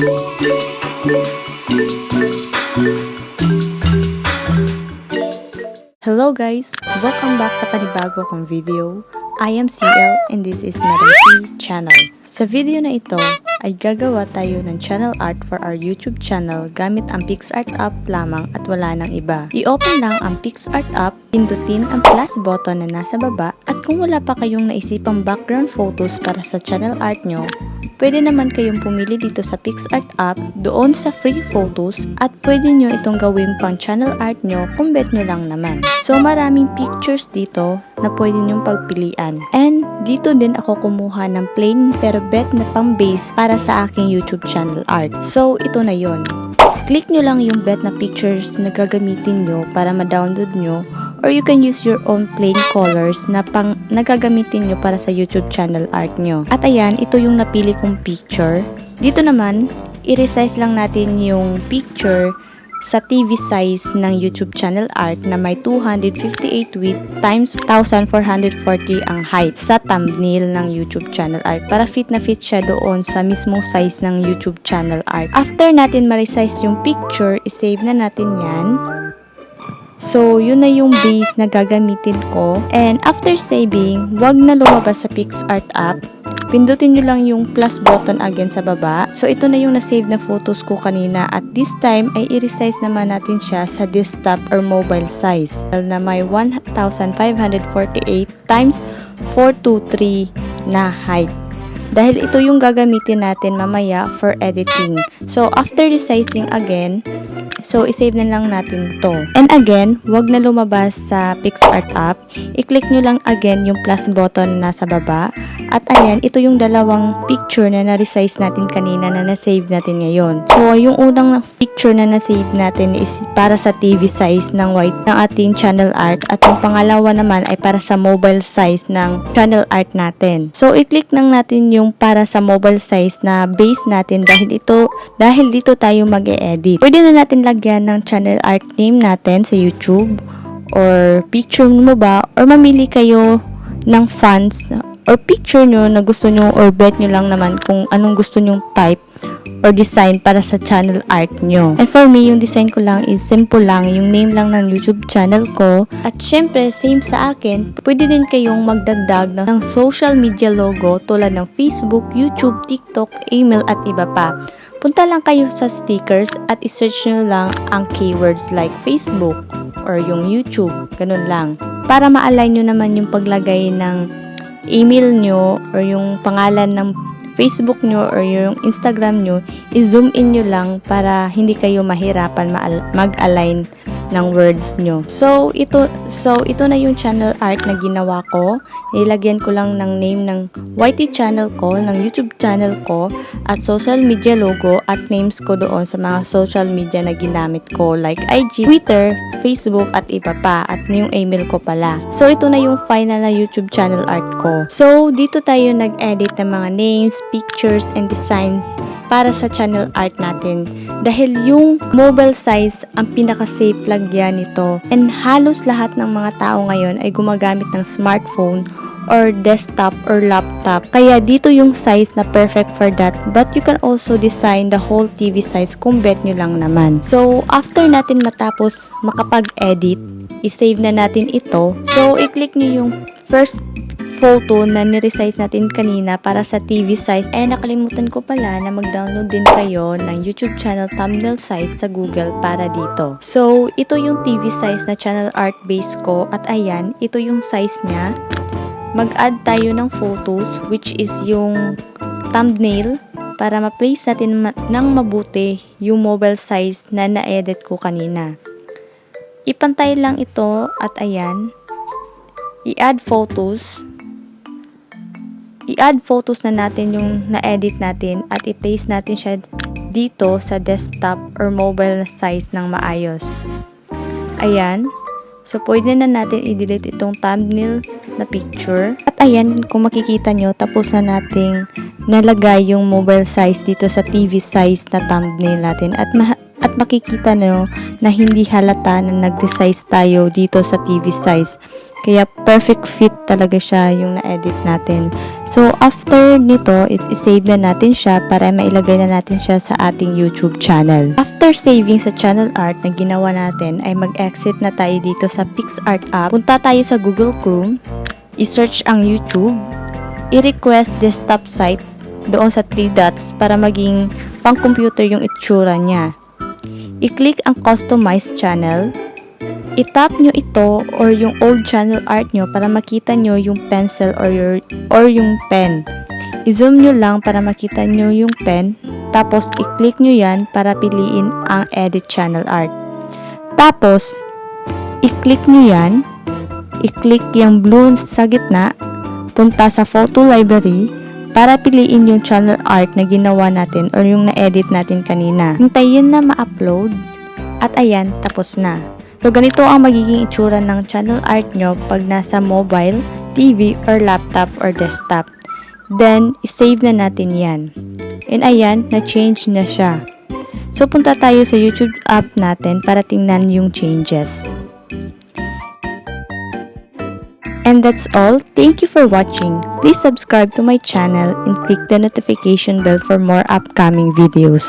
Hello guys! Welcome back sa panibago kong video. I am CL and this is Madam C channel. Sa video na ito ay gagawa tayo ng channel art for our YouTube channel gamit ang Picsart app lamang at wala nang iba. I-open lang ang Picsart app, pindutin ang plus button na nasa baba at kung wala pa kayong naisipang background photos para sa channel art nyo, pwede naman kayong pumili dito sa Picsart app doon sa free photos at pwede nyo itong gawin pang channel art nyo kung bet nyo lang naman. So maraming pictures dito na pwede nyong pagpilian. And dito din ako kumuha ng plain pero bet na pang base para sa aking YouTube channel art. So ito na yon. Click nyo lang yung bet na pictures na gagamitin nyo para ma-download nyo, or you can use your own plain colors na nagagamitin nyo para sa YouTube channel art nyo. At ayan, ito yung napili kong picture. Dito naman, i-resize lang natin yung picture sa TV size ng YouTube channel art na may 258 width times 1440 ang height sa thumbnail ng YouTube channel art para fit na fit siya doon sa mismong size ng YouTube channel art. After natin ma-resize yung picture, isave na natin yan. So, yun na yung base na gagamitin ko. And after saving, wag na lumabas sa Picsart app. Pindutin nyo lang yung plus button again sa baba. So, ito na yung na-save na photos ko kanina. At this time, ay i-resize naman natin siya sa desktop or mobile size na may 1548 times 423 na height. Dahil ito yung gagamitin natin mamaya for editing. So, after resizing again, so, isave na lang natin to. And again, wag na lumabas sa Picsart app. I-click nyo lang again yung plus button na nasa baba. At ayan, ito yung dalawang picture na na-resize natin kanina na na-save natin ngayon. So, yung unang picture na na-save natin is para sa TV size ng white ng ating channel art. At yung pangalawa naman ay para sa mobile size ng channel art natin. So, i-click lang natin yung para sa mobile size na base natin dahil dito tayo mag-e-edit. Pwede na natin lagyan ng channel art name natin sa YouTube or picture mo ba or mamili kayo ng fonts or picture nyo na gusto nyo or bet nyo lang naman kung anong gusto nyong type or design para sa channel art nyo. And for me, yung design ko lang is simple lang, yung name lang ng YouTube channel ko. At syempre, same sa akin, pwede din kayong magdagdag ng social media logo tulad ng Facebook, YouTube, TikTok, email at iba pa. Punta lang kayo sa stickers at isearch nyo lang ang keywords like Facebook or yung YouTube, ganun lang. Para ma-align nyo naman yung paglagay ng email nyo or yung pangalan ng Facebook nyo or yung Instagram nyo, i-zoom in nyo lang para hindi kayo mahirapan mag-align ng words nyo. So ito na yung channel art na ginawa ko. Nilagyan ko lang ng name ng YT channel ko, ng YouTube channel ko, at social media logo at names ko doon sa mga social media na ginamit ko like IG, Twitter, Facebook at iba pa, at yung email ko pala. So ito na yung final na YouTube channel art ko. So dito tayo nag-edit ng mga names, pictures, and designs para sa channel art natin. Dahil yung mobile size ang pinaka-safe lagyan nito. And halos lahat ng mga tao ngayon ay gumagamit ng smartphone or desktop or laptop. Kaya dito yung size na perfect for that. But you can also design the whole TV size kung bet nyo lang naman. So, after natin matapos makapag-edit, i-save na natin ito. So, i-click nyo yung first photo na niresize natin kanina para sa TV size. Nakalimutan ko pala na mag-download din kayo ng YouTube channel thumbnail size sa Google para dito. So, ito yung TV size na channel art base ko at ayan, ito yung size niya. Mag-add tayo ng photos which is yung thumbnail para ma-place natin ng mabuti yung mobile size na na-edit ko kanina. Ipantay lang ito at ayan, i-add photos. I-add photos na natin yung na-edit natin at i-place natin siya dito sa desktop or mobile size ng maayos. Ayan. So, pwede na natin i-delete itong thumbnail na picture. At ayan, kung makikita nyo, tapos na nating nalagay yung mobile size dito sa TV size na thumbnail natin. At makikita nyo na hindi halata na nag-resize tayo dito sa TV size. Kaya perfect fit talaga siya yung na-edit natin. So, after nito, is-save na natin siya para mailagay na natin siya sa ating YouTube channel. After saving sa channel art na ginawa natin, ay mag-exit na tayo dito sa Picsart app. Punta tayo sa Google Chrome, i-search ang YouTube, i-request desktop site doon sa 3 dots para maging pang-computer yung itsura niya. I-click ang Customize Channel, i-tap nyo ito or yung old channel art nyo para makita nyo yung pencil or yung pen. I-zoom nyo lang para makita nyo yung pen, tapos i-click nyo yan para piliin ang edit channel art. Tapos, i-click nyo yan, i-click yung blue sa gitna, punta sa photo library, para piliin yung channel art na ginawa natin or yung na-edit natin kanina. Hintayin na ma-upload at ayan, tapos na. So, ganito ang magiging itsura ng channel art nyo pag nasa mobile, TV, or laptop, or desktop. Then, isave na natin yan. And ayan, na-change na siya. So, punta tayo sa YouTube app natin para tingnan yung changes. And that's all. Thank you for watching. Please subscribe to my channel and click the notification bell for more upcoming videos.